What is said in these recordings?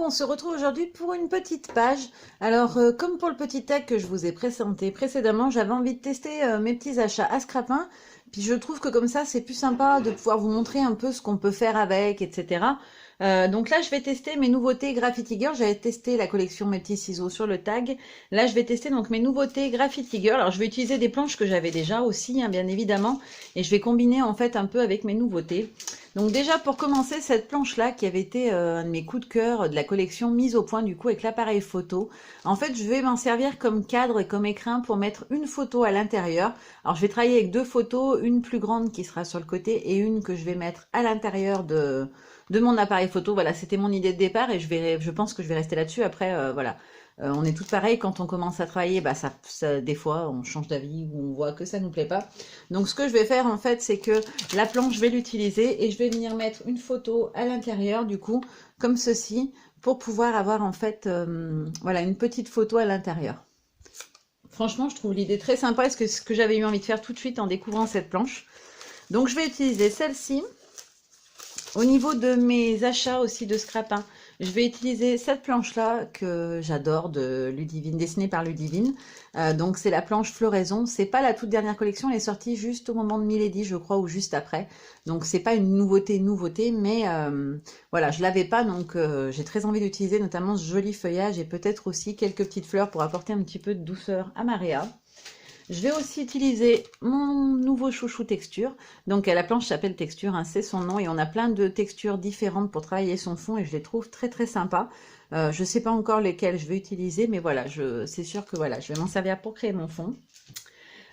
on se retrouve aujourd'hui pour une petite page. Alors, comme pour le petit tag que je vous ai présenté précédemment, j'avais envie de tester mes petits achats à Scrapin. Puis je trouve que comme ça, c'est plus sympa de pouvoir vous montrer un peu ce qu'on peut faire avec, etc. Donc là, je vais tester mes nouveautés Graffiti Girl. J'avais testé la collection Mes petits ciseaux sur le tag. Là, je vais tester donc mes nouveautés Graffiti Girl. Alors, je vais utiliser des planches que j'avais déjà aussi, hein, bien évidemment. Et je vais combiner en fait un peu avec mes nouveautés. Donc déjà pour commencer, cette planche-là qui avait été un de mes coups de cœur de la collection mise au point du coup avec l'appareil photo. En fait, je vais m'en servir comme cadre et comme écrin pour mettre une photo à l'intérieur. Alors je vais travailler avec deux photos, une plus grande qui sera sur le côté et une que je vais mettre à l'intérieur de mon appareil photo. Voilà, c'était mon idée de départ et je pense que je vais rester là-dessus. Après, voilà. On est toutes pareilles quand on commence à travailler, bah des fois on change d'avis ou on voit que ça nous plaît pas. Donc ce que je vais faire en fait, c'est que la planche, je vais l'utiliser et je vais venir mettre une photo à l'intérieur du coup, comme ceci, pour pouvoir avoir en fait, voilà, une petite photo à l'intérieur. Franchement, je trouve l'idée très sympa et ce que j'avais eu envie de faire tout de suite en découvrant cette planche. Donc je vais utiliser celle-ci. Au niveau de mes achats aussi de Scrapin, je vais utiliser cette planche-là que j'adore de Ludivine, dessinée par Ludivine. Donc c'est la planche Floraison. C'est pas la toute dernière collection, elle est sortie juste au moment de Milady, je crois, ou juste après. Donc c'est pas une nouveauté, mais voilà, je l'avais pas, donc j'ai très envie d'utiliser notamment ce joli feuillage et peut-être aussi quelques petites fleurs pour apporter un petit peu de douceur à Maria. Je vais aussi utiliser mon nouveau chouchou texture. Donc la planche s'appelle texture, hein, c'est son nom. Et on a plein de textures différentes pour travailler son fond. Et je les trouve très très sympas. Je ne sais pas encore lesquelles je vais utiliser. Mais voilà, c'est sûr que voilà, je vais m'en servir pour créer mon fond.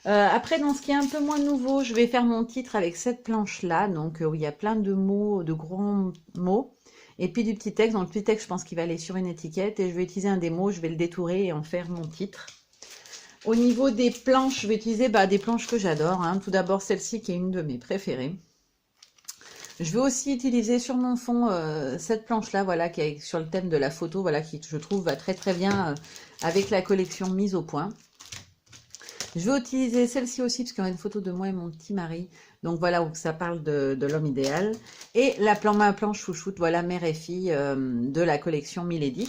Après, dans ce qui est un peu moins nouveau, je vais faire mon titre avec cette planche-là. Donc où il y a plein de mots, de grands mots. Et puis du petit texte. Dans le petit texte, je pense qu'il va aller sur une étiquette. Et je vais utiliser un des mots, je vais le détourer et en faire mon titre. Au niveau des planches, je vais utiliser des planches que j'adore. Hein. Tout d'abord celle-ci qui est une de mes préférées. Je vais aussi utiliser sur mon fond cette planche-là, voilà, qui est sur le thème de la photo, voilà, qui je trouve va très très bien avec la collection mise au point. Je vais utiliser celle-ci aussi parce qu'il y a une photo de moi et mon petit mari. Donc voilà, où ça parle de l'homme idéal. Et ma planche chouchoute, voilà, mère et fille de la collection Milady.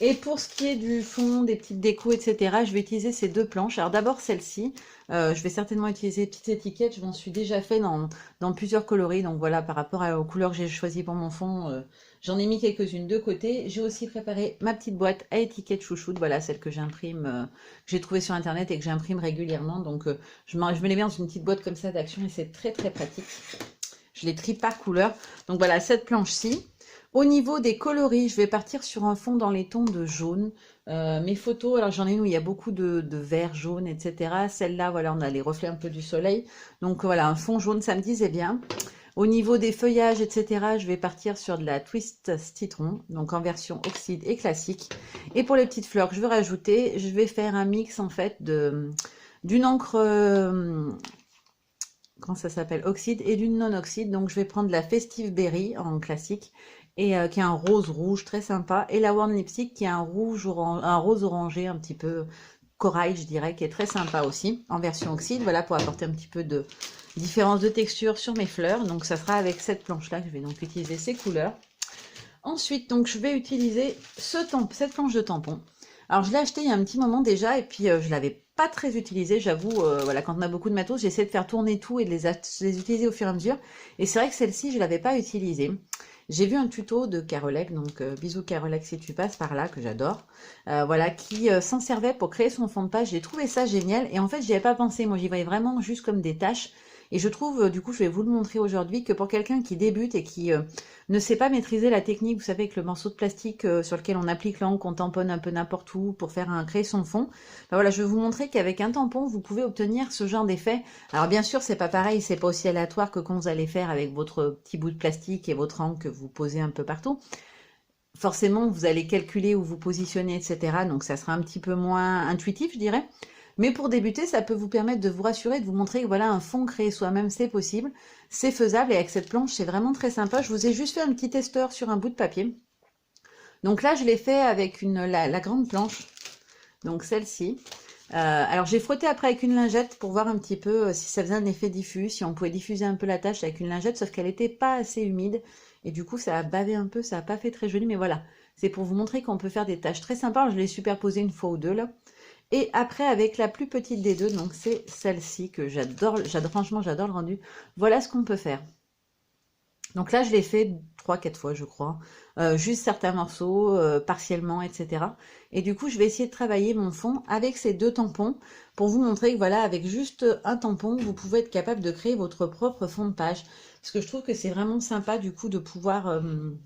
Et pour ce qui est du fond, des petites décos, etc., je vais utiliser ces deux planches. Alors d'abord celle-ci, je vais certainement utiliser des petites étiquettes. Je m'en suis déjà fait dans plusieurs coloris. Donc voilà, par rapport aux couleurs que j'ai choisies pour mon fond, j'en ai mis quelques-unes de côté. J'ai aussi préparé ma petite boîte à étiquettes chouchoute. Voilà, celle que j'imprime, que j'ai trouvée sur Internet et que j'imprime régulièrement. Donc je me les mets dans une petite boîte comme ça d'action et c'est très très pratique. Je les trie par couleur. Donc voilà, cette planche-ci. Au niveau des coloris, je vais partir sur un fond dans les tons de jaune. Mes photos, alors j'en ai une où il y a beaucoup de vert, jaune, etc. Celle-là, voilà, on a les reflets un peu du soleil. Donc voilà, un fond jaune, ça me disait bien. Au niveau des feuillages, etc., je vais partir sur de la Twist Citron, donc en version oxyde et classique. Et pour les petites fleurs que je veux rajouter, je vais faire un mix en fait d'une encre... comment ça s'appelle, oxyde et d'une non-oxyde. Donc je vais prendre la Festive Berry en classique et qui est un rose rouge très sympa, et la One Lipstick qui est un rose orangé un petit peu corail, je dirais, qui est très sympa aussi en version oxyde. Voilà, pour apporter un petit peu de différence de texture sur mes fleurs. Donc ça sera avec cette planche là que je vais donc utiliser ces couleurs. Ensuite, donc je vais utiliser cette planche de tampon. Alors je l'ai acheté il y a un petit moment déjà et puis je l'avais pas très utilisé, j'avoue. Voilà, quand on a beaucoup de matos, j'essaie de faire tourner tout et de les utiliser au fur et à mesure. Et c'est vrai que celle-ci, je l'avais pas utilisée. J'ai vu un tuto de Carolec, donc bisous Carolec si tu passes par là, que j'adore. Voilà, qui s'en servait pour créer son fond de page. J'ai trouvé ça génial et en fait, j'y avais pas pensé. Moi, j'y voyais vraiment juste comme des tâches. Et je trouve, du coup, je vais vous le montrer aujourd'hui, que pour quelqu'un qui débute et qui ne sait pas maîtriser la technique, vous savez, avec le morceau de plastique sur lequel on applique l'encre, qu'on tamponne un peu n'importe où pour créer son fond. Ben voilà, je vais vous montrer qu'avec un tampon, vous pouvez obtenir ce genre d'effet. Alors bien sûr, c'est pas pareil, c'est pas aussi aléatoire que quand vous allez faire avec votre petit bout de plastique et votre encre que vous posez un peu partout. Forcément, vous allez calculer où vous positionnez, etc. Donc ça sera un petit peu moins intuitif, je dirais. Mais pour débuter, ça peut vous permettre de vous rassurer, de vous montrer que voilà, un fond créé soi-même, c'est possible, c'est faisable. Et avec cette planche, c'est vraiment très sympa. Je vous ai juste fait un petit testeur sur un bout de papier. Donc là, je l'ai fait avec la grande planche, donc celle-ci. Alors j'ai frotté après avec une lingette pour voir un petit peu si ça faisait un effet diffus, si on pouvait diffuser un peu la tâche avec une lingette, sauf qu'elle n'était pas assez humide. et du coup ça a bavé un peu, ça n'a pas fait très joli, mais voilà, c'est pour vous montrer qu'on peut faire des tâches très sympas. Alors, je l'ai superposé une fois ou deux là. Et après, avec la plus petite des deux, donc c'est celle-ci que j'adore, franchement, j'adore le rendu. Voilà ce qu'on peut faire. Donc là, je l'ai fait 3-4 fois, je crois. Juste certains morceaux, partiellement, etc. Et du coup, je vais essayer de travailler mon fond avec ces deux tampons pour vous montrer que voilà, avec juste un tampon, vous pouvez être capable de créer votre propre fond de page. Parce que je trouve que c'est vraiment sympa, du coup, de pouvoir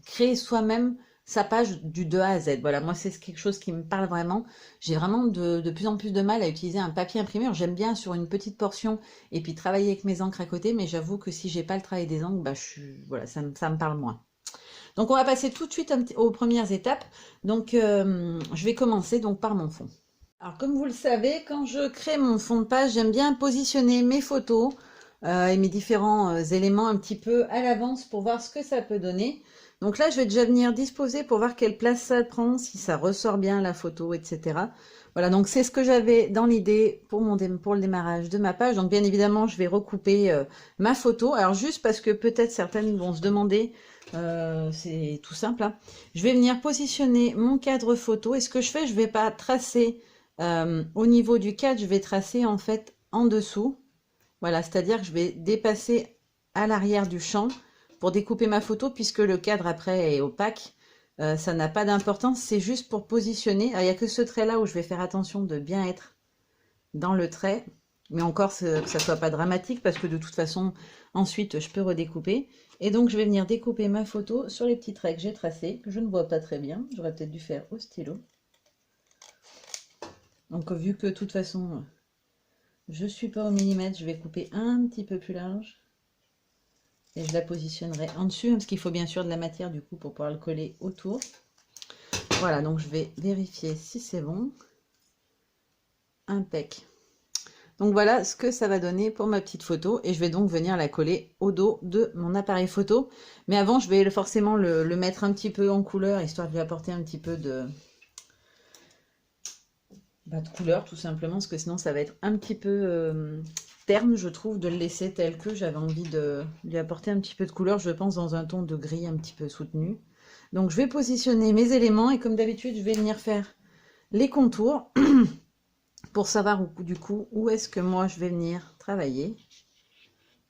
créer soi-même sa page du de A à Z. Voilà, moi, c'est quelque chose qui me parle vraiment. J'ai vraiment de plus en plus de mal à utiliser un papier imprimé. J'aime bien sur une petite portion et puis travailler avec mes encres à côté, mais j'avoue que si j'ai pas le travail des encres, bah, voilà, ça me parle moins. Donc on va passer tout de suite aux premières étapes. Donc je vais commencer donc par mon fond. Alors comme vous le savez, quand je crée mon fond de page, j'aime bien positionner mes photos et mes différents éléments un petit peu à l'avance pour voir ce que ça peut donner. Donc là, je vais déjà venir disposer pour voir quelle place ça prend, si ça ressort bien la photo, etc. Voilà, donc c'est ce que j'avais dans l'idée pour le démarrage de ma page. Donc bien évidemment, je vais recouper ma photo. Alors juste parce que peut-être certaines vont se demander, c'est tout simple, hein. Je vais venir positionner mon cadre photo. Et ce que je fais, je ne vais pas tracer au niveau du cadre, je vais tracer en fait en dessous. Voilà, c'est-à-dire que je vais dépasser à l'arrière du champ pour découper ma photo puisque le cadre après est opaque. Ça n'a pas d'importance, c'est juste pour positionner. Alors, il n'y a que ce trait-là où je vais faire attention de bien être dans le trait. Mais encore, que ça ne soit pas dramatique parce que de toute façon, ensuite, je peux redécouper. Et donc, je vais venir découper ma photo sur les petits traits que j'ai tracés, que je ne vois pas très bien. J'aurais peut-être dû faire au stylo. Donc, vu que de toute façon, je ne suis pas au millimètre, je vais couper un petit peu plus large. Et je la positionnerai en dessus, parce qu'il faut bien sûr de la matière du coup pour pouvoir le coller autour. Voilà, donc je vais vérifier si c'est bon. Impec. Donc voilà ce que ça va donner pour ma petite photo. Et je vais donc venir la coller au dos de mon appareil photo. Mais avant, je vais forcément le mettre un petit peu en couleur, histoire de lui apporter un petit peu de couleur, tout simplement. Parce que sinon, ça va être un petit peu terne, je trouve, de le laisser tel que. J'avais envie de lui apporter un petit peu de couleur, je pense, dans un ton de gris un petit peu soutenu. Donc, je vais positionner mes éléments et comme d'habitude, je vais venir faire les contours pour savoir du coup où est-ce que moi je vais venir travailler.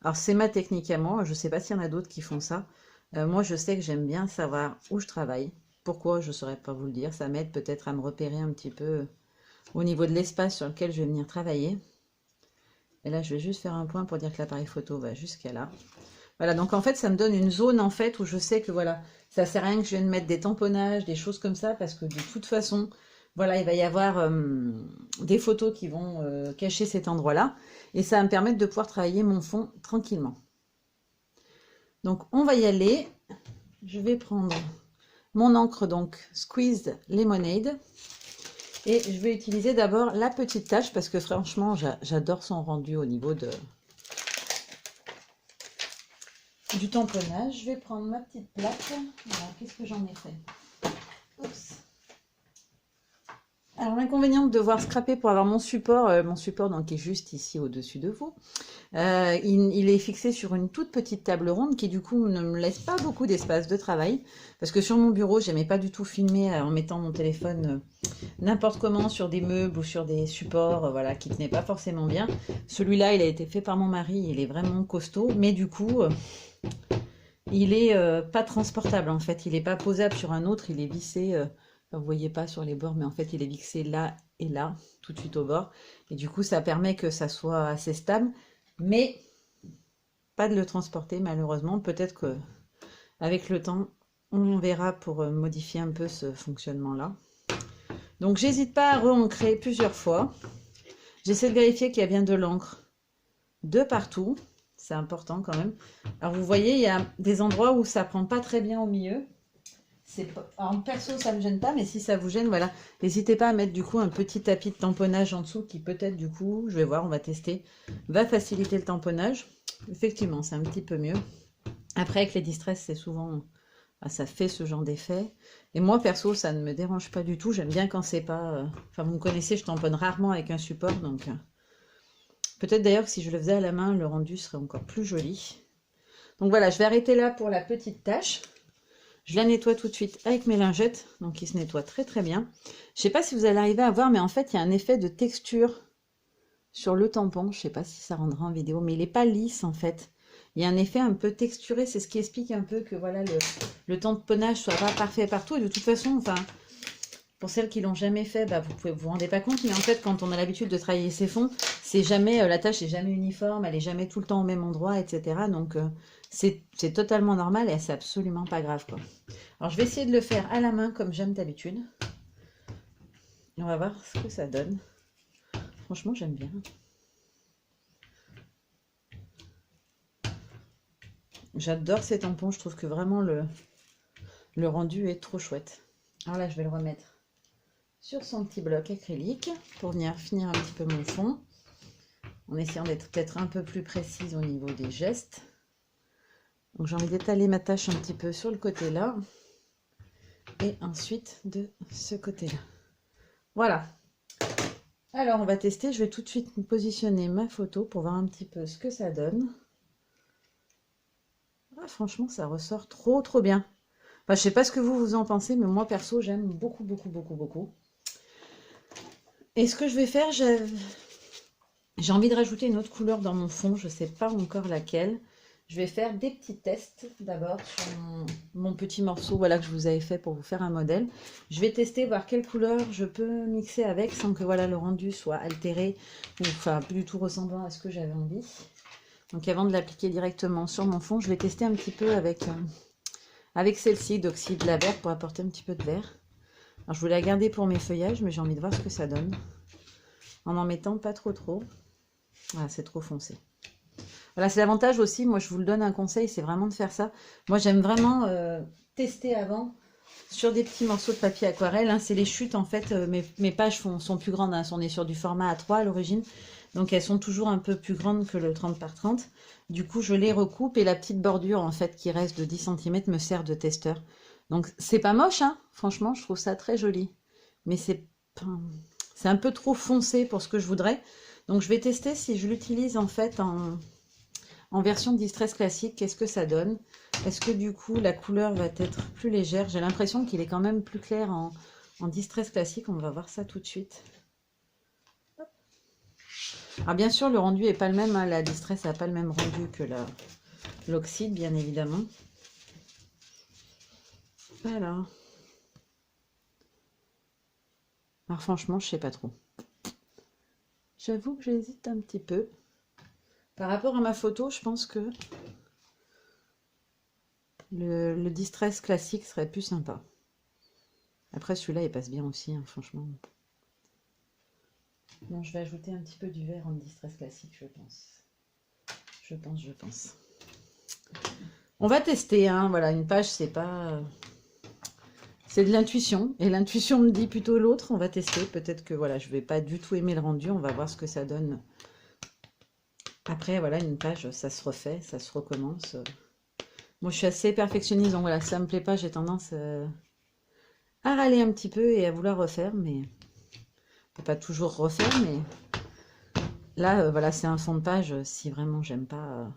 Alors, c'est ma technique à moi. Je ne sais pas s'il y en a d'autres qui font ça. Moi, je sais que j'aime bien savoir où je travaille. Pourquoi, je ne saurais pas vous le dire. Ça m'aide peut-être à me repérer un petit peu au niveau de l'espace sur lequel je vais venir travailler. Et là, je vais juste faire un point pour dire que l'appareil photo va jusqu'à là. Voilà, donc en fait, ça me donne une zone en fait où je sais que voilà, ça sert à rien que je vienne mettre des tamponnages, des choses comme ça, parce que de toute façon, voilà, il va y avoir des photos qui vont cacher cet endroit-là. Et ça va me permettre de pouvoir travailler mon fond tranquillement. Donc, on va y aller. Je vais prendre mon encre, donc Squeezed Lemonade. Et je vais utiliser d'abord la petite tache parce que franchement, j'adore son rendu au niveau du tamponnage. Je vais prendre ma petite plaque. Alors, qu'est-ce que j'en ai fait? Oups. Alors, l'inconvénient de devoir scraper pour avoir mon support donc, qui est juste ici au-dessus de vous, il est fixé sur une toute petite table ronde qui du coup ne me laisse pas beaucoup d'espace de travail parce que sur mon bureau, j'aimais pas du tout filmer en mettant mon téléphone n'importe comment sur des meubles ou sur des supports voilà, qui tenaient pas forcément bien. Celui-là, il a été fait par mon mari, il est vraiment costaud, mais du coup, il est pas transportable en fait, il est pas posable sur un autre, il est vissé. Vous voyez pas sur les bords, mais en fait, il est vixé là et là, tout de suite au bord. Et du coup, ça permet que ça soit assez stable, mais pas de le transporter malheureusement. Peut-être que avec le temps, on verra pour modifier un peu ce fonctionnement-là. Donc, j'hésite pas à re-ancrer plusieurs fois. J'essaie de vérifier qu'il y a bien de l'encre de partout. C'est important quand même. Alors, vous voyez, il y a des endroits où ça prend pas très bien au milieu. En perso, ça ne me gêne pas, mais si ça vous gêne, voilà, n'hésitez pas à mettre du coup un petit tapis de tamponnage en dessous qui peut-être du coup, je vais voir, on va tester, va faciliter le tamponnage. Effectivement, c'est un petit peu mieux. Après, avec les distress, c'est souvent, ça fait ce genre d'effet. Et moi, perso, ça ne me dérange pas du tout. J'aime bien quand c'est pas... Enfin, vous me connaissez, je tamponne rarement avec un support, donc... Peut-être d'ailleurs que si je le faisais à la main, le rendu serait encore plus joli. Donc voilà, je vais arrêter là pour la petite tâche. Je la nettoie tout de suite avec mes lingettes, donc il se nettoie très très bien. Je sais pas si vous allez arriver à voir, mais en fait, il y a un effet de texture sur le tampon. Je sais pas si ça rendra en vidéo, mais il n'est pas lisse en fait. Il y a un effet un peu texturé, c'est ce qui explique un peu que voilà le tamponnage soit pas parfait partout. Et de toute façon, enfin, pour celles qui l'ont jamais fait, bah, vous pouvez vous rendez pas compte, mais en fait, quand on a l'habitude de travailler ses fonds, c'est jamais la tâche est jamais uniforme, elle est jamais tout le temps au même endroit, etc. Donc c'est totalement normal et c'est absolument pas grave quoi. Alors je vais essayer de le faire à la main comme j'aime d'habitude. On va voir ce que ça donne. Franchement, j'aime bien. J'adore ces tampons, je trouve que vraiment le rendu est trop chouette. Alors là, je vais le remettre sur son petit bloc acrylique pour venir finir un petit peu mon fond, en essayant d'être peut-être un peu plus précise au niveau des gestes. Donc j'ai envie d'étaler ma tâche un petit peu sur le côté là, et ensuite de ce côté-là. Voilà. Alors on va tester, je vais tout de suite positionner ma photo pour voir un petit peu ce que ça donne. Ah, franchement, ça ressort trop trop bien. Enfin, je sais pas ce que vous en pensez, mais moi perso, j'aime beaucoup, beaucoup, beaucoup, beaucoup. Et ce que je vais faire, j'ai envie de rajouter une autre couleur dans mon fond, je ne sais pas encore laquelle. Je vais faire des petits tests d'abord sur mon petit morceau voilà, que je vous avais fait pour vous faire un modèle. Je vais tester, voir quelle couleur je peux mixer avec sans que voilà, le rendu soit altéré ou enfin, plus du tout ressemblant à ce que j'avais envie. Donc avant de l'appliquer directement sur mon fond, je vais tester un petit peu avec celle-ci d'oxyde laver pour apporter un petit peu de vert. Alors je voulais la garder pour mes feuillages, mais j'ai envie de voir ce que ça donne. En mettant pas trop trop. Voilà, c'est trop foncé. Voilà, c'est l'avantage aussi, moi je vous le donne un conseil, c'est vraiment de faire ça. Moi j'aime vraiment tester avant sur des petits morceaux de papier aquarelle. Hein, c'est les chutes en fait, mes pages sont plus grandes, hein, on est sur du format A3 à l'origine. Donc elles sont toujours un peu plus grandes que le 30 par 30. Du coup je les recoupe et la petite bordure en fait qui reste de 10 cm me sert de testeur. Donc c'est pas moche, hein, franchement je trouve ça très joli. Mais c'est un peu trop foncé pour ce que je voudrais. Donc je vais tester si je l'utilise en fait en version Distress classique, qu'est-ce que ça donne? Est-ce que du coup la couleur va être plus légère? J'ai l'impression qu'il est quand même plus clair en Distress classique, on va voir ça tout de suite. Alors bien sûr le rendu n'est pas le même, hein. La Distress n'a pas le même rendu que l'oxyde bien évidemment. Voilà. Alors franchement je sais pas trop. J'avoue que j'hésite un petit peu. Par rapport à ma photo, je pense que le Distress classique serait plus sympa. Après, celui-là, il passe bien aussi, hein, franchement. Bon, je vais ajouter un petit peu du vert en Distress classique, je pense. Je pense. On va tester, hein, voilà, une page, c'est pas... C'est de l'intuition, et l'intuition me dit plutôt l'autre. On va tester, peut-être que, voilà, je vais pas du tout aimer le rendu, on va voir ce que ça donne. Après, voilà, une page, ça se refait, ça se recommence. Moi, je suis assez perfectionniste, donc voilà, si ça me plaît pas, j'ai tendance à râler un petit peu et à vouloir refaire, mais on peut pas toujours refaire, mais là, voilà, c'est un fond de page, si vraiment j'aime pas,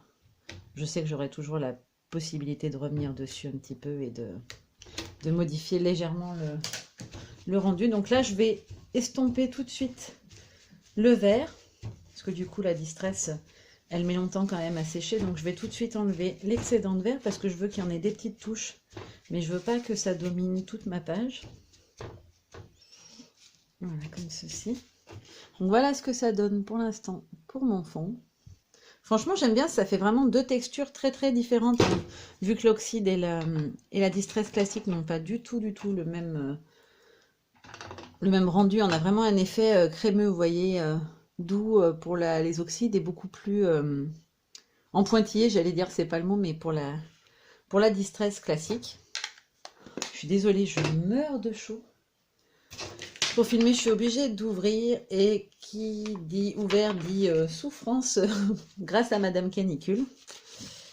je sais que j'aurai toujours la possibilité de revenir dessus un petit peu et de modifier légèrement le rendu. Donc là, je vais estomper tout de suite le vert, parce que du coup, la Distress, elle met longtemps quand même à sécher, donc je vais tout de suite enlever l'excédent de vert parce que je veux qu'il y en ait des petites touches, mais je veux pas que ça domine toute ma page. Voilà, comme ceci. Donc voilà ce que ça donne pour l'instant pour mon fond. Franchement, j'aime bien, ça fait vraiment deux textures très très différentes, hein, vu que l'oxyde et la Distress classique n'ont pas du tout le même rendu. On a vraiment un effet crémeux, vous voyez, doux pour les oxydes et beaucoup plus en pointillé, j'allais dire, c'est pas le mot, mais pour la Distress classique. Je suis désolée, je meurs de chaud. Pour filmer, je suis obligée d'ouvrir et qui dit ouvert dit souffrance grâce à Madame Canicule.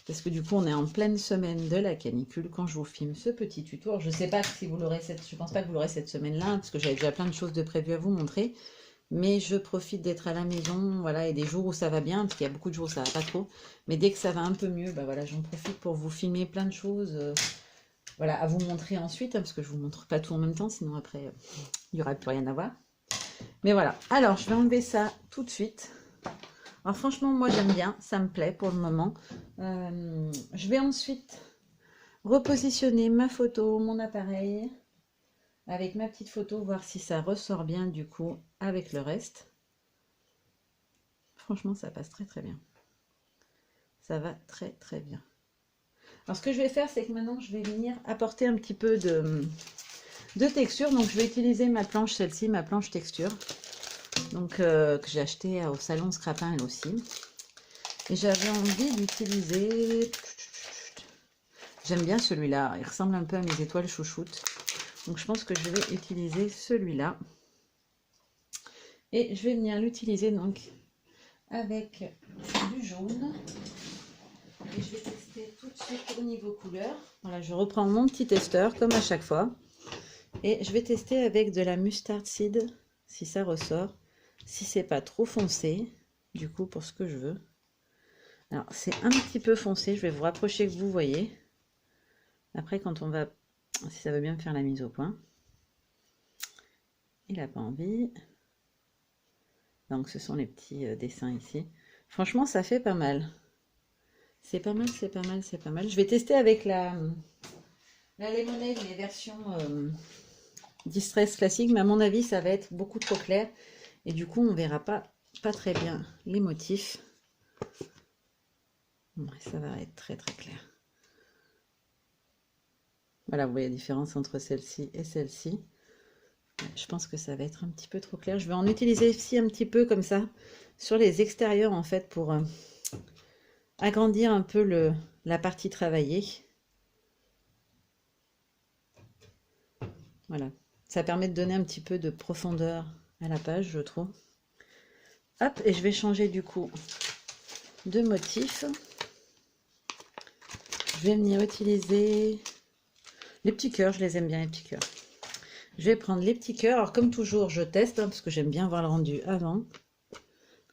Parce que du coup, on est en pleine semaine de la canicule quand je vous filme ce petit tuto. Alors, je sais pas si vous l'aurez je pense pas que vous l'aurez cette semaine-là, parce que j'avais déjà plein de choses de prévues à vous montrer. Mais je profite d'être à la maison, voilà, et des jours où ça va bien, parce qu'il y a beaucoup de jours où ça va pas trop. Mais dès que ça va un peu mieux, bah voilà, j'en profite pour vous filmer plein de choses. Voilà, à vous montrer ensuite, hein, parce que je vous montre pas tout en même temps, sinon après, il n'y aura plus rien à voir. Mais voilà, alors je vais enlever ça tout de suite. Alors franchement, moi j'aime bien, ça me plaît pour le moment. Je vais ensuite repositionner ma photo, mon appareil, avec ma petite photo, voir si ça ressort bien du coup avec le reste. Franchement, ça passe très très bien. Ça va très très bien. Alors ce que je vais faire, c'est que maintenant je vais venir apporter un petit peu de texture. Donc je vais utiliser ma planche, celle-ci, ma planche texture. Donc que j'ai acheté au salon Scrapin elle aussi. Et j'avais envie d'utiliser... J'aime bien celui-là, il ressemble un peu à mes étoiles chouchoutes. Donc je pense que je vais utiliser celui-là. Et je vais venir l'utiliser donc avec du jaune. Et je vais tester tout de suite au niveau couleur. Voilà, je reprends mon petit testeur comme à chaque fois. Et je vais tester avec de la mustard seed, si ça ressort. Si c'est pas trop foncé, du coup pour ce que je veux. Alors c'est un petit peu foncé, je vais vous rapprocher que vous voyez. Après quand on va, si ça veut bien me faire la mise au point. Il n'a pas envie. Donc ce sont les petits dessins ici. Franchement ça fait pas mal. C'est pas mal, c'est pas mal, c'est pas mal. Je vais tester avec la Lemonade, les versions Distress classique, mais à mon avis ça va être beaucoup trop clair. Et du coup on verra pas très bien les motifs. Ouais, ça va être très très clair. Voilà, vous voyez la différence entre celle-ci et celle-ci. Je pense que ça va être un petit peu trop clair. Je vais en utiliser ici un petit peu comme ça, sur les extérieurs en fait, pour agrandir un peu la partie travaillée. Voilà, ça permet de donner un petit peu de profondeur à la page, je trouve. Hop, et je vais changer du coup de motif. Je vais venir utiliser les petits cœurs, je les aime bien les petits cœurs. Je vais prendre les petits cœurs. Alors comme toujours, je teste hein, parce que j'aime bien voir le rendu avant.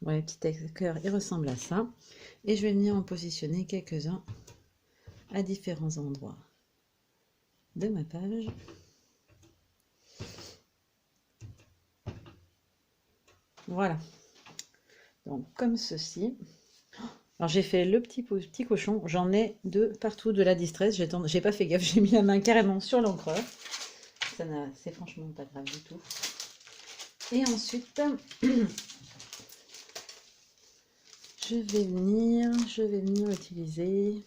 Voilà, les petits cœurs, ils ressemblent à ça. Et je vais venir en positionner quelques-uns à différents endroits de ma page. Voilà. Donc comme ceci. Alors j'ai fait le petit cochon. J'en ai de partout de la distress. J'ai pas fait gaffe. J'ai mis la main carrément sur l'encreur. C'est franchement pas grave du tout. Et ensuite, je vais venir utiliser.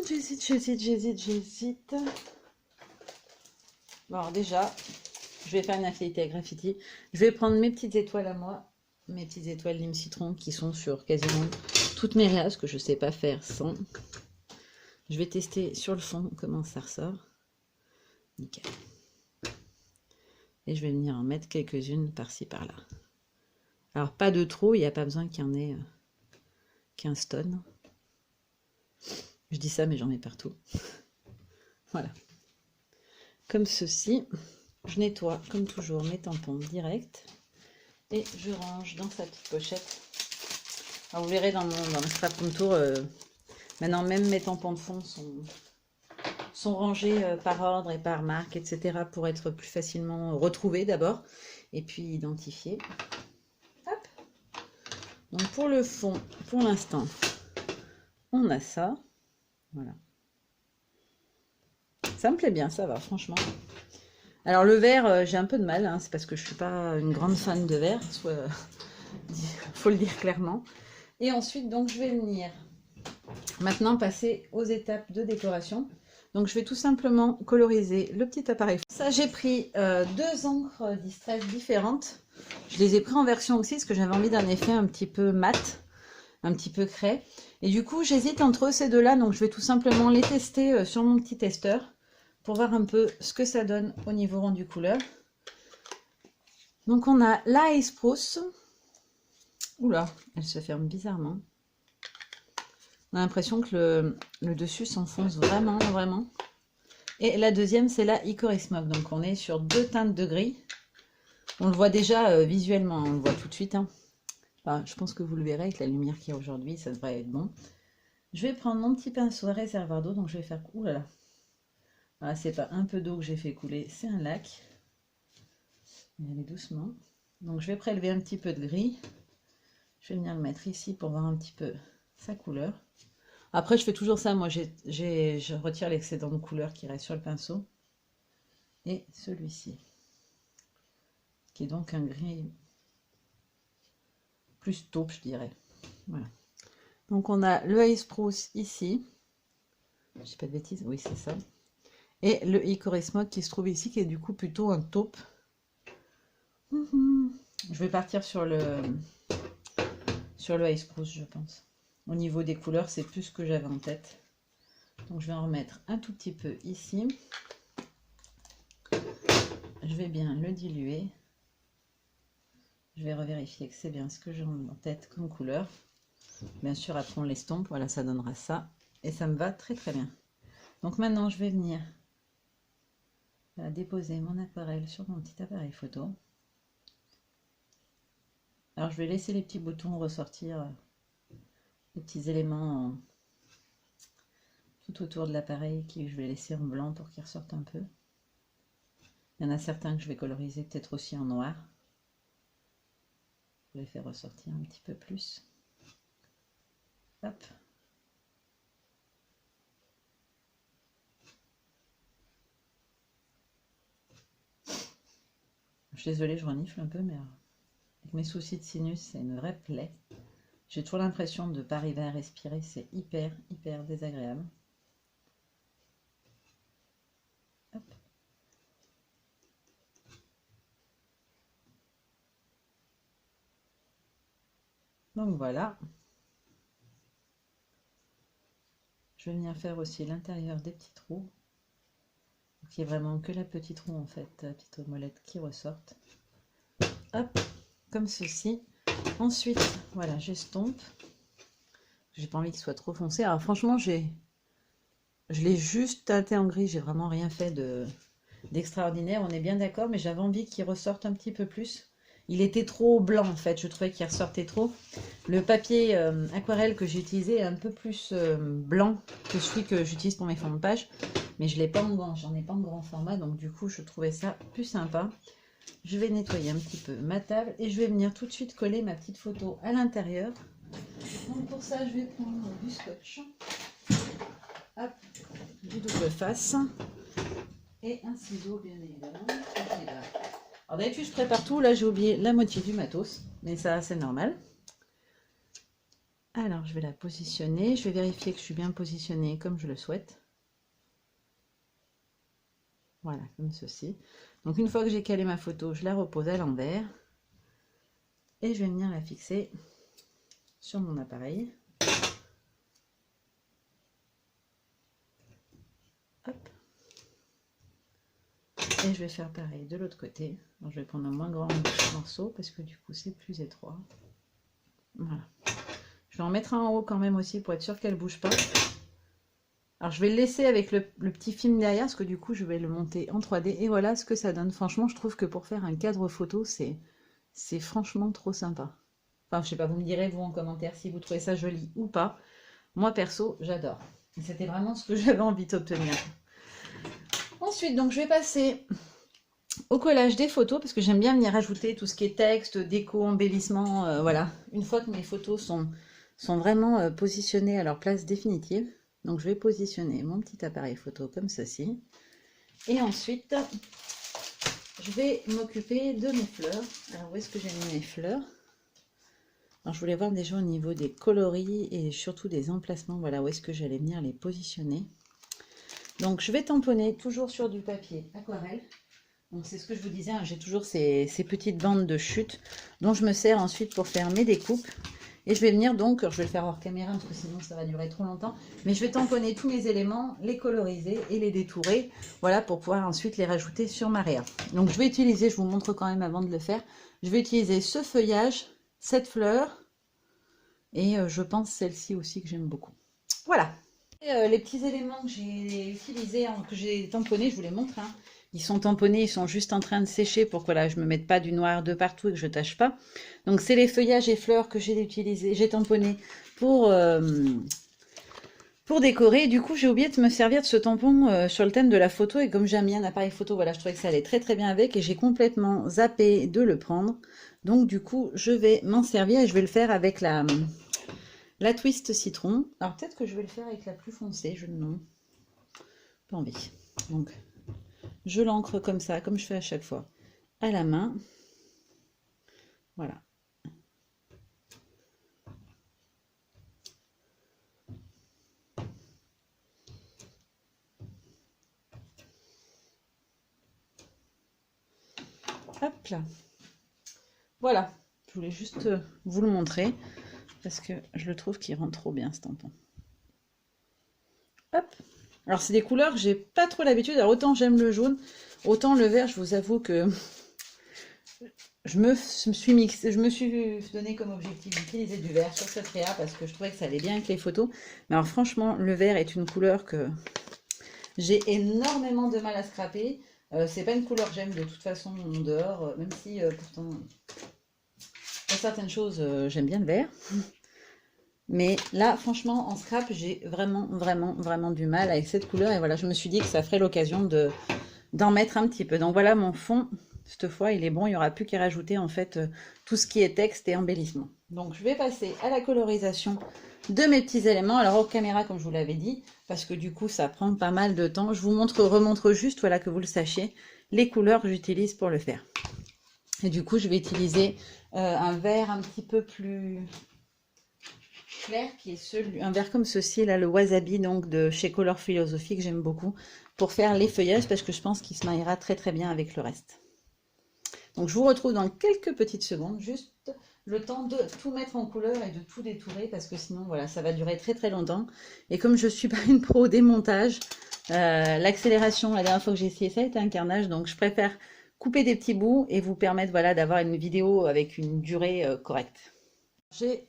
J'hésite. Bon, alors déjà, je vais faire une affinité à graffiti. Je vais prendre mes petites étoiles à moi, mes petites étoiles lime citron qui sont sur quasiment toutes mes réas que je sais pas faire sans. Je vais tester sur le fond comment ça ressort. Nickel. Et je vais venir en mettre quelques-unes par-ci par-là. Alors pas de trop, il n'y a pas besoin qu'il y en ait 15 tonnes. Je dis ça mais j'en ai partout. Voilà. Comme ceci. Je nettoie comme toujours mes tampons directs. Et je range dans sa petite pochette. Alors vous verrez dans le scrap contour, maintenant même mes tampons de fond sont rangés par ordre et par marque, etc. pour être plus facilement retrouvés d'abord et puis identifiés. Hop. Donc pour le fond, pour l'instant, on a ça. Voilà. Ça me plaît bien, ça va, franchement. Alors le vert, j'ai un peu de mal, hein, c'est parce que je suis pas une grande fan de vert, faut le dire clairement. Et ensuite, donc, je vais venir maintenant passer aux étapes de décoration. Donc, je vais tout simplement coloriser le petit appareil. Ça, j'ai pris deux encres Distress différentes. Je les ai pris en version oxy parce que j'avais envie d'un effet un petit peu mat, un petit peu craie. Et du coup, j'hésite entre ces deux-là. Donc, je vais tout simplement les tester sur mon petit testeur pour voir un peu ce que ça donne au niveau rendu couleur. Donc, on a la Ice Spruce. Oula, elle se ferme bizarrement. On a l'impression que le dessus s'enfonce vraiment, vraiment. Et la deuxième, c'est la Hickory Smoke. Donc, on est sur deux teintes de gris. On le voit déjà visuellement, on le voit tout de suite. Hein. Enfin, je pense que vous le verrez avec la lumière qu'il y a aujourd'hui, ça devrait être bon. Je vais prendre mon petit pinceau à réservoir d'eau, donc je vais faire... Ouh là là. Ah, c'est pas un peu d'eau que j'ai fait couler, c'est un lac. Je vais aller doucement. Donc je vais prélever un petit peu de gris. Je vais venir le mettre ici pour voir un petit peu sa couleur. Après, je fais toujours ça, moi, je retire l'excédent de couleur qui reste sur le pinceau. Et celui-ci, qui est donc un gris plus taupe, je dirais. Voilà. Donc on a le Ice Spruce ici. Je dis pas de bêtises, oui c'est ça. Et le Hickory Smoke qui se trouve ici, qui est du coup plutôt un taupe. Je vais partir sur le Ice Spruce, je pense. Au niveau des couleurs, c'est plus ce que j'avais en tête. Donc je vais en remettre un tout petit peu ici. Je vais bien le diluer. Je vais revérifier que c'est bien ce que j'ai en tête comme couleur. Bien sûr, après on l'estompe, voilà, ça donnera ça. Et ça me va très très bien. Donc maintenant, je vais venir déposer mon aquarelle sur mon petit appareil photo. Alors je vais laisser les petits boutons ressortir, les petits éléments tout autour de l'appareil qui je vais laisser en blanc pour qu'ils ressortent un peu. Il y en a certains que je vais coloriser peut-être aussi en noir. Je vais les faire ressortir un petit peu plus. Hop. Je suis désolée, je renifle un peu, mais avec mes soucis de sinus, c'est une vraie plaie. J'ai toujours l'impression de ne pas arriver à respirer, c'est hyper désagréable. Hop. Donc voilà. Je vais venir faire aussi l'intérieur des petits trous. Donc il n'y a vraiment que la petite roue en fait, la petite molette qui ressorte. Hop, comme ceci. Ensuite, voilà, j'estompe. J'ai pas envie qu'il soit trop foncé. Alors franchement, je l'ai juste teinté en gris, j'ai vraiment rien fait d'extraordinaire, on est bien d'accord, mais j'avais envie qu'il ressorte un petit peu plus. Il était trop blanc en fait, je trouvais qu'il ressortait trop. Le papier aquarelle que j'ai utilisé est un peu plus blanc que celui que j'utilise pour mes fonds de page, mais je l'ai pas j'en ai pas en grand format, donc du coup je trouvais ça plus sympa. Je vais nettoyer un petit peu ma table et je vais venir tout de suite coller ma petite photo à l'intérieur. Donc pour ça je vais prendre du scotch, hop, du double face et un ciseau bien évidemment. Alors d'habitude je prépare tout, là j'ai oublié la moitié du matos, mais ça c'est normal. Alors je vais la positionner, je vais vérifier que je suis bien positionnée comme je le souhaite. Voilà, comme ceci. Donc une fois que j'ai calé ma photo, je la repose à l'envers et je vais venir la fixer sur mon appareil. Hop. Et je vais faire pareil de l'autre côté. Alors, je vais prendre un moins grand morceau parce que du coup c'est plus étroit. Voilà. Je vais en mettre un en haut quand même aussi pour être sûr qu'elle ne bouge pas. Alors je vais le laisser avec le petit film derrière parce que du coup je vais le monter en 3D et voilà ce que ça donne. Franchement je trouve que pour faire un cadre photo c'est franchement trop sympa. Enfin je sais pas, vous me direz vous en commentaire si vous trouvez ça joli ou pas. Moi perso j'adore. C'était vraiment ce que j'avais envie d'obtenir. Ensuite donc je vais passer au collage des photos parce que j'aime bien venir ajouter tout ce qui est texte, déco, embellissement, voilà. Une fois que mes photos sont vraiment positionnées à leur place définitive. Donc je vais positionner mon petit appareil photo comme ceci. Et ensuite, je vais m'occuper de mes fleurs. Alors où est-ce que j'ai mis mes fleurs? Alors je voulais voir déjà au niveau des coloris et surtout des emplacements. Voilà où est-ce que j'allais venir les positionner. Donc je vais tamponner toujours sur du papier aquarelle. Donc c'est ce que je vous disais, hein, j'ai toujours ces petites bandes de chute dont je me sers ensuite pour faire mes découpes. Et je vais venir donc, je vais le faire hors caméra parce que sinon ça va durer trop longtemps, mais je vais tamponner tous mes éléments, les coloriser et les détourer, voilà, pour pouvoir ensuite les rajouter sur ma réa. Donc je vais utiliser, je vous montre quand même avant de le faire, je vais utiliser ce feuillage, cette fleur, et je pense celle-ci aussi que j'aime beaucoup. Voilà. Et, les petits éléments que j'ai utilisés, que j'ai tamponnés, je vous les montre, hein. Ils sont tamponnés, ils sont juste en train de sécher pour que là, je ne me mette pas du noir de partout et que je ne tâche pas. Donc, c'est les feuillages et fleurs que j'ai utilisés, j'ai tamponnés pour pour décorer. Du coup, j'ai oublié de me servir de ce tampon sur le thème de la photo. Et comme j'ai mis un appareil photo, voilà, je trouvais que ça allait très très bien avec. Et j'ai complètement zappé de le prendre. Donc du coup, je vais m'en servir et je vais le faire avec la twist citron. Alors peut-être que je vais le faire avec la plus foncée. Je n'ai pas envie. Donc je l'encre comme ça, comme je fais à chaque fois, à la main. Voilà. Hop là. Voilà. Je voulais juste vous le montrer parce que je le trouve qu'il rend trop bien ce tampon. Hop. Alors c'est des couleurs que j'ai pas trop l'habitude. Alors autant j'aime le jaune, autant le vert, je vous avoue que je me suis donné comme objectif d'utiliser du vert sur cette réa parce que je trouvais que ça allait bien avec les photos. Mais alors franchement, le vert est une couleur que j'ai énormément de mal à scraper. C'est pas une couleur que j'aime de toute façon en dehors, même si pourtant pour certaines choses j'aime bien le vert. Mais là, franchement, en scrap, j'ai vraiment du mal avec cette couleur. Et voilà, je me suis dit que ça ferait l'occasion d'en mettre un petit peu. Donc voilà, mon fond, cette fois, il est bon. Il n'y aura plus qu'à rajouter, en fait, tout ce qui est texte et embellissement. Donc, je vais passer à la colorisation de mes petits éléments. Alors, hors caméra, comme je vous l'avais dit, parce que du coup, ça prend pas mal de temps. Je vous remontre juste, voilà, que vous le sachiez, les couleurs que j'utilise pour le faire. Et du coup, je vais utiliser un vert un petit peu plus clair, qui est un vert comme ceci, là, le wasabi, donc de chez Color Philosophie, que j'aime beaucoup, pour faire les feuillages, parce que je pense qu'il se mariera très très bien avec le reste. Donc je vous retrouve dans quelques petites secondes, juste le temps de tout mettre en couleur et de tout détourer, parce que sinon, voilà, ça va durer très très longtemps. Et comme je suis pas une pro des montages, l'accélération, la dernière fois que j'ai essayé ça, a été un carnage, donc je préfère couper des petits bouts et vous permettre, voilà, d'avoir une vidéo avec une durée correcte. J'ai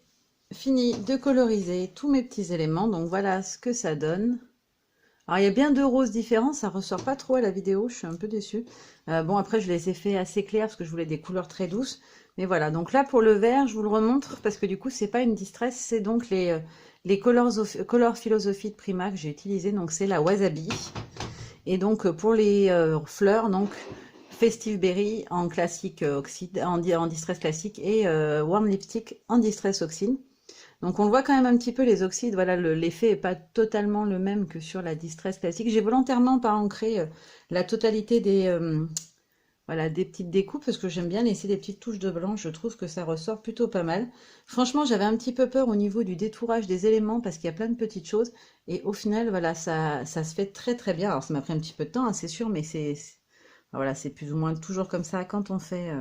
fini de coloriser tous mes petits éléments, donc voilà ce que ça donne. Alors il y a bien deux roses différents, ça ressort pas trop à la vidéo, je suis un peu déçue. Bon après je les ai fait assez clairs parce que je voulais des couleurs très douces. Mais voilà, donc là pour le vert, je vous le remontre parce que du coup c'est pas une distress, c'est donc les Color Philosophie de Prima que j'ai utilisé, donc c'est la Wasabi. Et donc pour les fleurs, donc Festive Berry en classique oxyde, en distress classique et Warm Lipstick en distress oxyde. Donc on le voit quand même un petit peu les oxydes, voilà, l'effet n'est pas totalement le même que sur la distress classique. J'ai volontairement pas ancré la totalité voilà, des petites découpes parce que j'aime bien laisser des petites touches de blanc, je trouve que ça ressort plutôt pas mal. Franchement, j'avais un petit peu peur au niveau du détourage des éléments parce qu'il y a plein de petites choses et au final, voilà, ça se fait très très bien. Alors ça m'a pris un petit peu de temps, hein, c'est sûr, mais voilà, c'est plus ou moins toujours comme ça quand on fait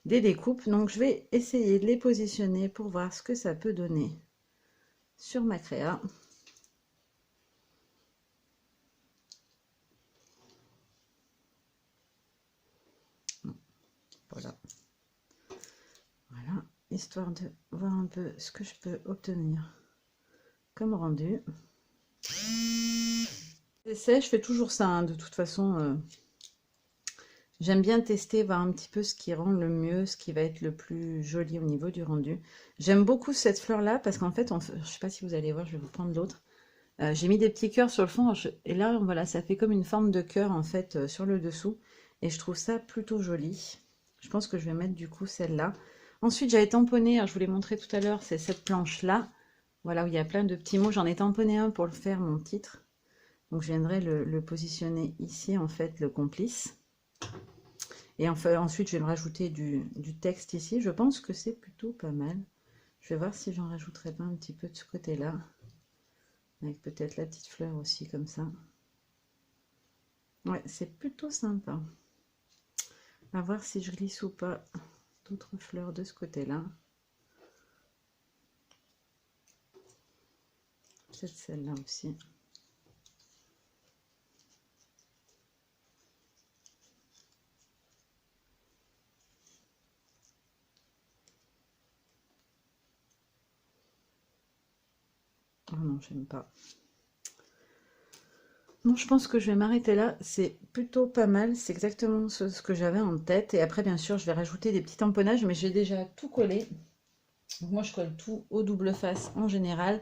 des découpes. Donc je vais essayer de les positionner pour voir ce que ça peut donner sur ma créa. Voilà. Voilà, histoire de voir un peu ce que je peux obtenir comme rendu. J'essaie, je fais toujours ça, hein, de toute façon. J'aime bien tester, voir un petit peu ce qui rend le mieux, ce qui va être le plus joli au niveau du rendu. J'aime beaucoup cette fleur-là parce qu'en fait, je ne sais pas si vous allez voir, je vais vous prendre l'autre. J'ai mis des petits cœurs sur le fond et là, voilà, ça fait comme une forme de cœur en fait sur le dessous. Et je trouve ça plutôt joli. Je pense que je vais mettre du coup celle-là. Ensuite, j'avais tamponné, alors je vous l'ai montré tout à l'heure, c'est cette planche-là. Voilà, où il y a plein de petits mots. J'en ai tamponné un pour le faire, mon titre. Donc je viendrai le positionner ici, en fait, le complice. Et enfin, ensuite, je vais me rajouter du texte ici. Je pense que c'est plutôt pas mal. Je vais voir si j'en rajouterai pas un petit peu de ce côté-là. Avec peut-être la petite fleur aussi, comme ça. Ouais, c'est plutôt sympa. À voir si je glisse ou pas d'autres fleurs de ce côté-là. Peut-être celle-là aussi. Oh non, j'aime pas. Non, je pense que je vais m'arrêter là. C'est plutôt pas mal. C'est exactement ce que j'avais en tête. Et après, bien sûr, je vais rajouter des petits tamponnages, mais j'ai déjà tout collé. Donc moi, je colle tout au double face en général,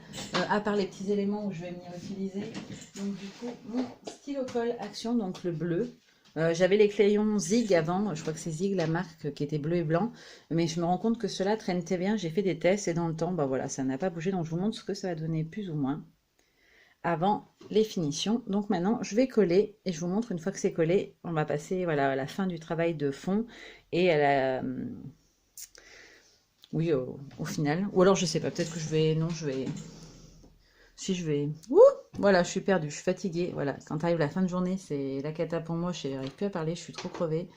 à part les petits éléments où je vais venir utiliser. Donc du coup, mon stylo colle Action, donc le bleu. J'avais les crayons Zig avant, je crois que c'est Zig la marque qui était bleu et blanc, mais je me rends compte que cela traîne très bien. J'ai fait des tests et dans le temps, bah voilà, ça n'a pas bougé. Donc je vous montre ce que ça va donner plus ou moins avant les finitions. Donc maintenant, je vais coller et je vous montre une fois que c'est collé, on va passer voilà à la fin du travail de fond et à la oui, au final. Ou alors, je sais pas, peut-être que je vais... Non, je vais... Si je vais... Ouh, voilà, je suis perdue, je suis fatiguée. Voilà, quand arrive la fin de journée, c'est la cata pour moi. Je n'arrive plus à parler, je suis trop crevée.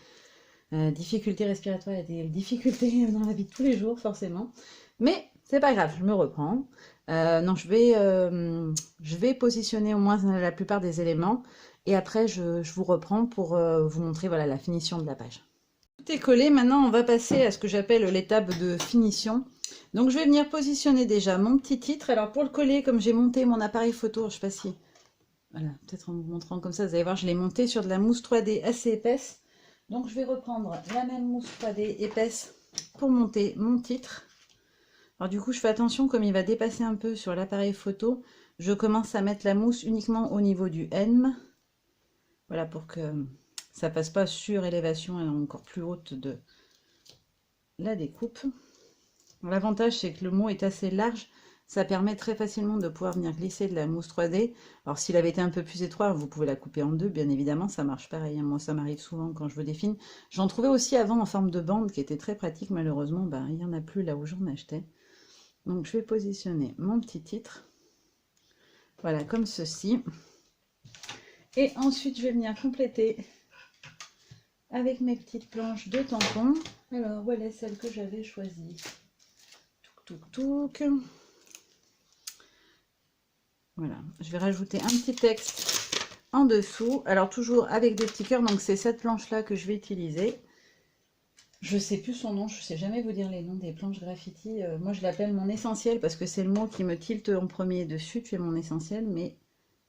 Difficultés respiratoires, il y a des difficultés dans la vie de tous les jours, forcément. Mais c'est pas grave, je me reprends. Non, je vais positionner au moins la plupart des éléments. Et après, je vous reprends pour vous montrer voilà, la finition de la page. Tout est collé, maintenant on va passer à ce que j'appelle l'étape de finition. Donc je vais venir positionner déjà mon petit titre. Alors pour le coller, comme j'ai monté mon appareil photo, je sais pas si... Voilà, peut-être en vous montrant comme ça, vous allez voir, je l'ai monté sur de la mousse 3D assez épaisse. Donc je vais reprendre la même mousse 3D épaisse pour monter mon titre. Alors du coup, je fais attention, comme il va dépasser un peu sur l'appareil photo, je commence à mettre la mousse uniquement au niveau du M. Voilà, pour que ça passe pas sur élévation encore plus haute de la découpe. L'avantage, c'est que le mot est assez large. Ça permet très facilement de pouvoir venir glisser de la mousse 3D. Alors, s'il avait été un peu plus étroit, vous pouvez la couper en deux. Bien évidemment, ça marche pareil. Moi, ça m'arrive souvent quand je veux des films. J'en trouvais aussi avant en forme de bande qui était très pratique. Malheureusement, ben, il n'y en a plus là où j'en achetais. Donc, je vais positionner mon petit titre. Voilà, comme ceci. Et ensuite, je vais venir compléter avec mes petites planches de tampons. Alors, voilà celle que j'avais choisie. Touc, touc. Voilà, je vais rajouter un petit texte en dessous. Alors, toujours avec des petits cœurs. Donc, c'est cette planche-là que je vais utiliser. Je ne sais plus son nom. Je ne sais jamais vous dire les noms des planches graffiti. Moi, je l'appelle mon essentiel parce que c'est le mot qui me tilte en premier dessus. Tu es mon essentiel. Mais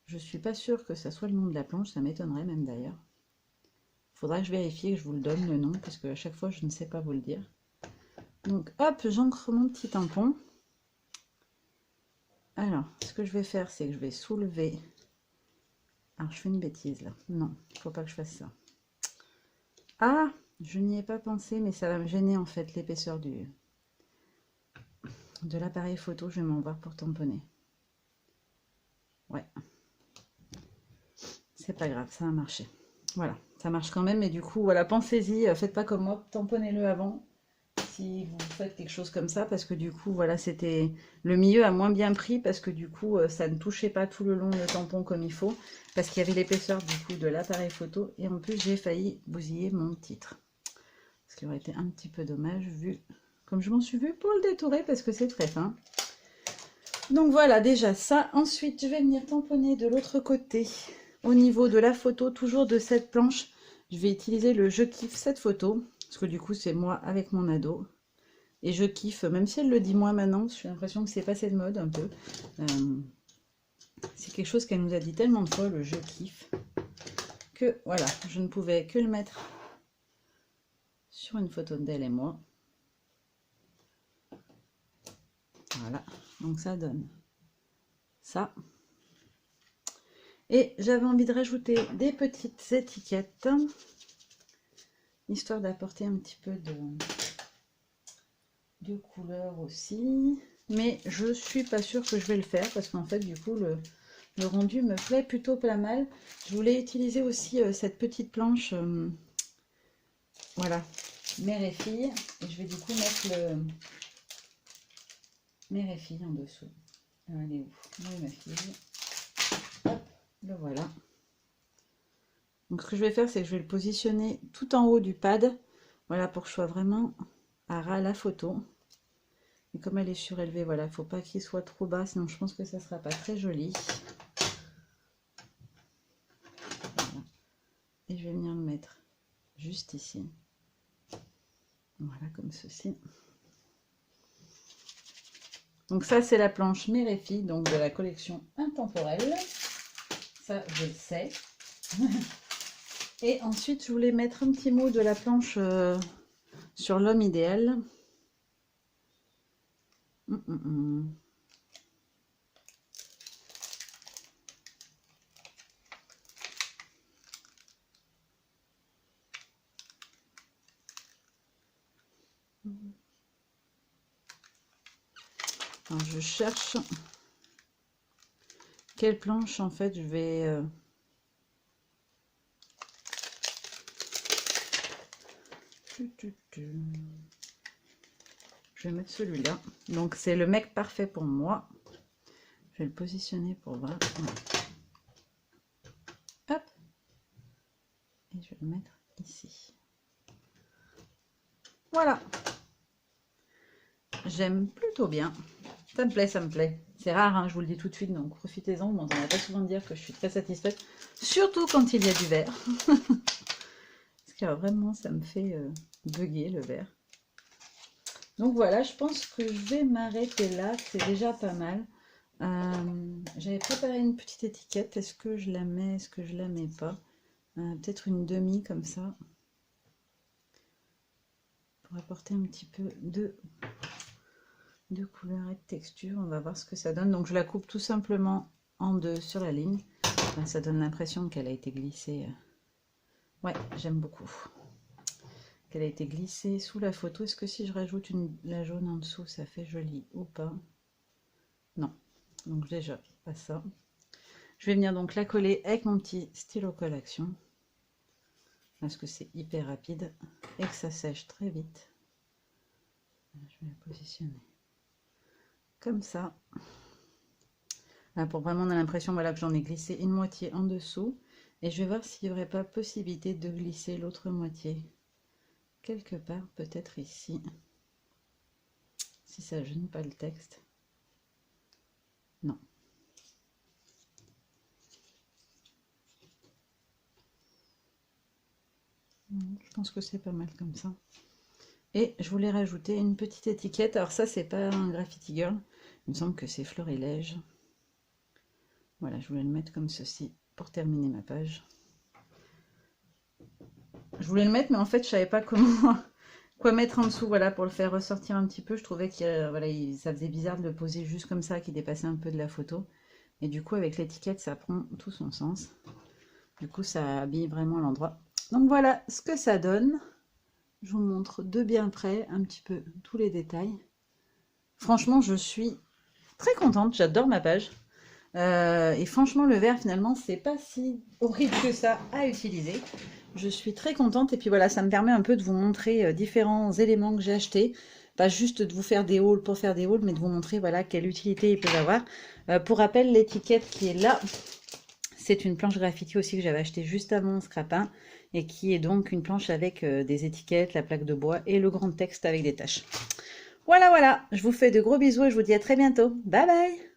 je ne suis pas sûre que ça soit le nom de la planche. Ça m'étonnerait même d'ailleurs. Il faudra que je vérifie et que je vous le donne le nom parce qu'à chaque fois, je ne sais pas vous le dire. Donc, hop, j'ancre mon petit tampon. Alors, ce que je vais faire, c'est que je vais soulever. Alors, je fais une bêtise là. Non, il ne faut pas que je fasse ça. Ah, je n'y ai pas pensé, mais ça va me gêner en fait l'épaisseur de l'appareil photo. Je vais m'en voir pour tamponner. Ouais. C'est pas grave, ça a marché. Voilà, ça marche quand même, mais du coup, voilà, pensez-y. Faites pas comme moi, tamponnez-le avant. Si vous faites quelque chose comme ça, parce que du coup, voilà, c'était le milieu a moins bien pris, parce que du coup, ça ne touchait pas tout le long le tampon comme il faut, parce qu'il y avait l'épaisseur du coup de l'appareil photo, et en plus, j'ai failli bousiller mon titre. Ce qui aurait été un petit peu dommage, vu comme je m'en suis vue pour le détourer, parce que c'est très fin. Donc voilà, déjà ça. Ensuite, je vais venir tamponner de l'autre côté, au niveau de la photo, toujours de cette planche. Je vais utiliser le Je kiffe cette photo. Parce que du coup, c'est moi avec mon ado. Et je kiffe, même si elle le dit moins maintenant, j'ai l'impression que c'est passé de mode un peu. C'est quelque chose qu'elle nous a dit tellement de fois, le je kiffe, que voilà, je ne pouvais que le mettre sur une photo d'elle et moi. Voilà, donc ça donne ça. Et j'avais envie de rajouter des petites étiquettes, histoire d'apporter un petit peu de couleur aussi, mais je suis pas sûre que je vais le faire parce qu'en fait du coup le rendu me plaît plutôt pas mal. Je voulais utiliser aussi cette petite planche, voilà, mère et fille, et je vais du coup mettre le mère et fille en dessous. Alors, elle est où? Où est ma fille? Hop, le voilà. Donc ce que je vais faire, c'est que je vais le positionner tout en haut du pad, voilà, pour que je sois vraiment à ras la photo. Et comme elle est surélevée, voilà, il ne faut pas qu'il soit trop bas, sinon je pense que ça ne sera pas très joli. Voilà. Et je vais venir le mettre juste ici. Voilà, comme ceci. Donc ça, c'est la planche Mère et Fille, donc de la collection Intemporelle. Ça, je le sais. Et ensuite, je voulais mettre un petit mot de la planche sur l'homme idéal. Alors, je cherche quelle planche en fait je vais je vais mettre celui-là. Donc c'est le mec parfait pour moi. Je vais le positionner pour voir. Hop. Et je vais le mettre ici. Voilà. J'aime plutôt bien. Ça me plaît, ça me plaît. C'est rare, hein, je vous le dis tout de suite, donc profitez-en. Vous m'entendez pas souvent dire que je suis très satisfaite. Surtout quand il y a du vert. Parce que vraiment, ça me fait bugger le vert. Donc voilà, je pense que je vais m'arrêter là. C'est déjà pas mal. J'avais préparé une petite étiquette. Est-ce que je la mets? Est-ce que je la mets pas? Peut-être une demi comme ça. Pour apporter un petit peu de couleur et de texture. On va voir ce que ça donne. Donc je la coupe tout simplement en deux sur la ligne. Enfin, ça donne l'impression qu'elle a été glissée. Ouais, j'aime beaucoup. Qu'elle a été glissée sous la photo. Est-ce que si je rajoute la jaune en dessous, ça fait joli ou pas? Non. Donc déjà, pas ça. Je vais venir donc la coller avec mon petit stylo colle action. Parce que c'est hyper rapide et que ça sèche très vite. Je vais la positionner comme ça. Là, pour vraiment, on a l'impression voilà, que j'en ai glissé une moitié en dessous. Et je vais voir s'il n'y aurait pas possibilité de glisser l'autre moitié quelque part, peut-être ici. Si ça ne gêne pas le texte. Non. Je pense que c'est pas mal comme ça. Et je voulais rajouter une petite étiquette. Alors ça, c'est pas un Graffiti Girl. Il me semble que c'est Florilège. Voilà, je voulais le mettre comme ceci pour terminer ma page. Je voulais le mettre, mais en fait, je savais pas quoi mettre en dessous. Voilà, pour le faire ressortir un petit peu. Je trouvais que voilà, ça faisait bizarre de le poser juste comme ça, qui dépassait un peu de la photo. Et du coup, avec l'étiquette, ça prend tout son sens. Du coup, ça habille vraiment l'endroit. Donc voilà ce que ça donne. Je vous montre de bien près un petit peu tous les détails. Franchement, je suis très contente. J'adore ma page. Et franchement, le vert, finalement, c'est pas si horrible que ça à utiliser. Je suis très contente. Et puis voilà, ça me permet un peu de vous montrer différents éléments que j'ai achetés. Pas juste de vous faire des hauls pour faire des hauls, mais de vous montrer voilà, quelle utilité ils peuvent avoir. Pour rappel, l'étiquette qui est là, c'est une planche graffiti aussi que j'avais acheté juste avant Scrapin. Et qui est donc une planche avec des étiquettes, la plaque de bois et le grand texte avec des taches. Voilà, voilà. Je vous fais de gros bisous et je vous dis à très bientôt. Bye bye!